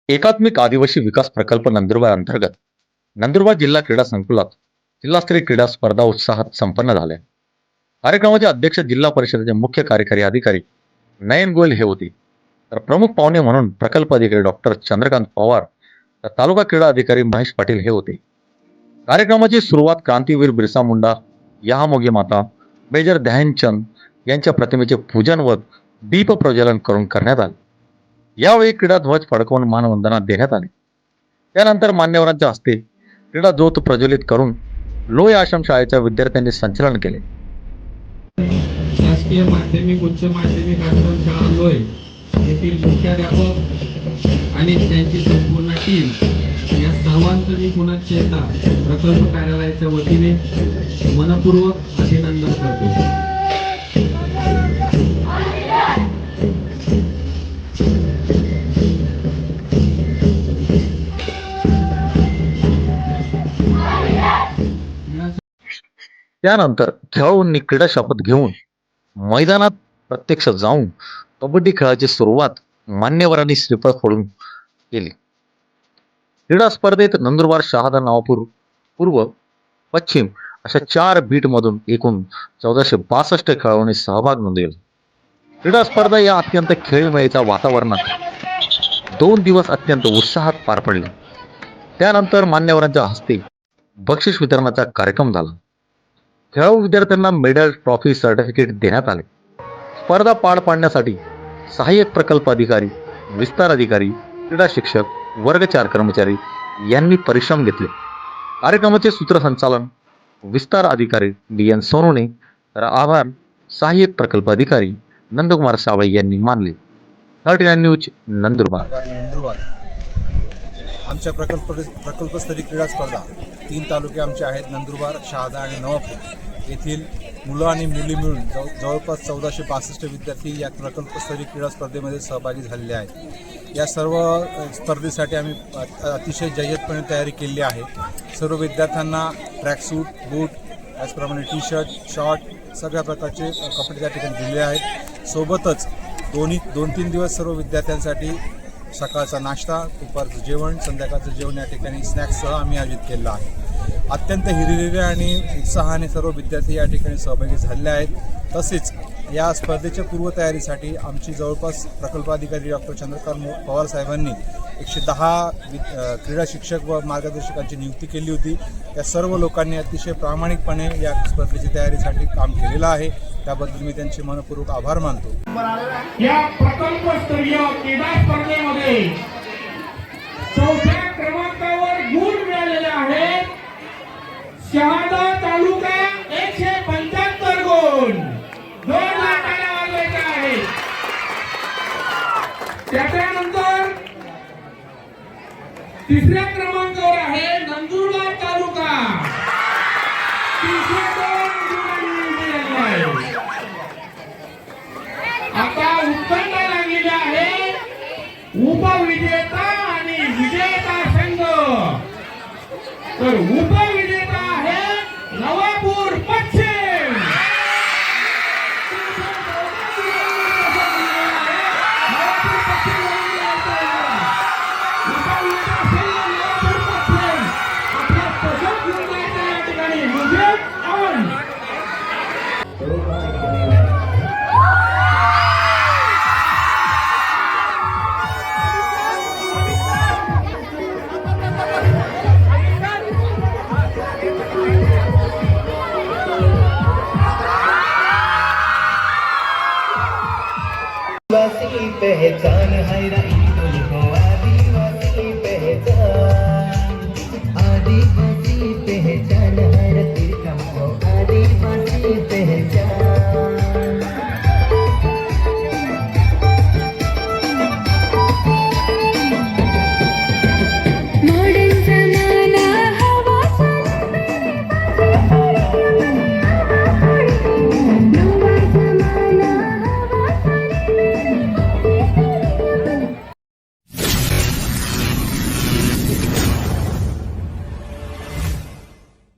एकात्मिक आदिवासी विकास प्रकल्प नंदुरबार अंतर्गत नंदुरबार जिल्हा क्रीडा संकुलात जिल्हास्तरीय क्रीडा स्पर्धा उत्साहात संपन्न झाल्या. कार्यक्रमाचे अध्यक्ष जिल्हा परिषदेचे मुख्य कार्यकारी अधिकारी नयन गोयल हे होते. तर प्रमुख पाहुणे म्हणून प्रकल्प अधिकारी डॉक्टर चंद्रकांत पवार तर तालुका क्रीडा अधिकारी महेश पाटील हे होते. कार्यक्रमाची सुरुवात क्रांतीवीर बिरसा मुंडा महामोगी माता मेजर ध्यानचंद यांच्या प्रतिमेचे पूजन व दीप प्रज्वलन करून करण्यात आले. यावेळी क्रीडा ध्वज फडकवून मानवंदना देण्यात आली. त्यानंतर मान्यवरांच्या हस्ते क्रीडा ज्योत प्रज्वलित करून लोय आश्रम शाळेच्या विद्यार्थ्यांनी संचलन केले. शासकीय माध्यमिक उच्च माध्यमिक आश्रम शाळा लोय येथील मुख्याध्यापक आणि त्यांची संपूर्ण टीम या सर्वांचं मी पुन्हा चेता प्रकल्प कार्यालयाच्या वतीने मनपूर्वक अभिनंदन करतो. त्यानंतर खेळाडूंनी क्रीडा शपथ घेऊन मैदानात प्रत्यक्ष जाऊन कबड्डी खेळाची सुरुवात मान्यवरांनी श्रीफळ फोडून केली. क्रीडा स्पर्धेत नंदुरबार, शहादा, नवापूर, पूर्व, पश्चिम अशा 4 बीटमधून एकूण 1462 खेळाडूंनी सहभाग नोंदवला. क्रीडा स्पर्धा या अत्यंत खेळीमेळीच्या वातावरणात 2 दिवस अत्यंत उत्साहात पार पडले. त्यानंतर मान्यवरांच्या हस्ते बक्षीस वितरणाचा कार्यक्रम झाला. खेळाडू विद्यार्थ्यांना मेडल, ट्रॉफी, सर्टिफिकेट देण्यात आले. स्पर्धा पार पाडण्यासाठी सहाय्यक प्रकल्प अधिकारी, विस्तार अधिकारी, क्रीडा शिक्षक, वर्ग 4 कर्मचारी यांनी परिश्रम घेतले. कार्यक्रमाचे सूत्रसंचालन विस्तार अधिकारी DN सोनवणे तर आभार सहाय्यक प्रकल्प अधिकारी नंदकुमार सावळे यांनी मानले. 39 न्यूज नंदुरबार. आमच्या प्रकल्पस्तरीय क्रीडा स्पर्धा 3 तालुके आमचे आहेत, नंदुरबार, शहादा आणि नवापूर येथील मुलं आणि मुली मिळून जवळपास 1462 विद्यार्थी या प्रकल्पस्तरीय क्रीडा स्पर्धेमध्ये सहभागी झालेले आहेत. या सर्व स्पर्धेसाठी आम्ही अतिशय जय्यतपणे तयारी केली आहे. सर्व विद्यार्थ्यांना ट्रॅकसूट, बूट, त्याचप्रमाणे टी-शर्ट, शॉर्ट सगळ्या प्रकारचे कपडे त्या ठिकाणी दिले आहेत. सोबतच 2-3 दिवस सर्व विद्यार्थ्यांसाठी सकाळचा नाश्ता, दुपारचं जेवण, संध्याकाळचं जेवण या ठिकाणी स्नॅक्ससह आम्ही आयोजित केलं आहे. अत्यंत हिरिरीने आणि उत्साहाने सर्व विद्यार्थी या ठिकाणी सहभागी झालेले आहेत. तसेच या स्पर्धेच्या पूर्वतयारीसाठी आमची जवळपास प्रकल्पाधिकारी डॉक्टर चंद्रकांत पवार साहेबांनी 110 क्रीडा शिक्षक व मार्गदर्शकांची नियुक्ती केली होती. त्या सर्व लोकांनी अतिशय प्रामाणिकपणे या स्पर्धेची तयारीसाठी काम केलेलं आहे. त्याबद्दल मी त्यांचे मनपूर्वक आभार मानतो. या प्रकल्पस्तरीय क्रीडा स्पर्धेमध्ये 4थ्या क्रमांकावर गुण मिळालेले आहेत. शहादा तालुका 175 गुण, 2 लाखाला वाजवायचे आहेत. त्याच्यानंतर 3ऱ्या क्रमांकावर आहे नंदुरबार तालुका, 302 गुणांनी मिळाले आहे. आता उत्कंठा लागलेली आहे. उपविजेता आणि विजेता संघ. तर उपविजेता आहे नवापूर पश्चिम. पहचान है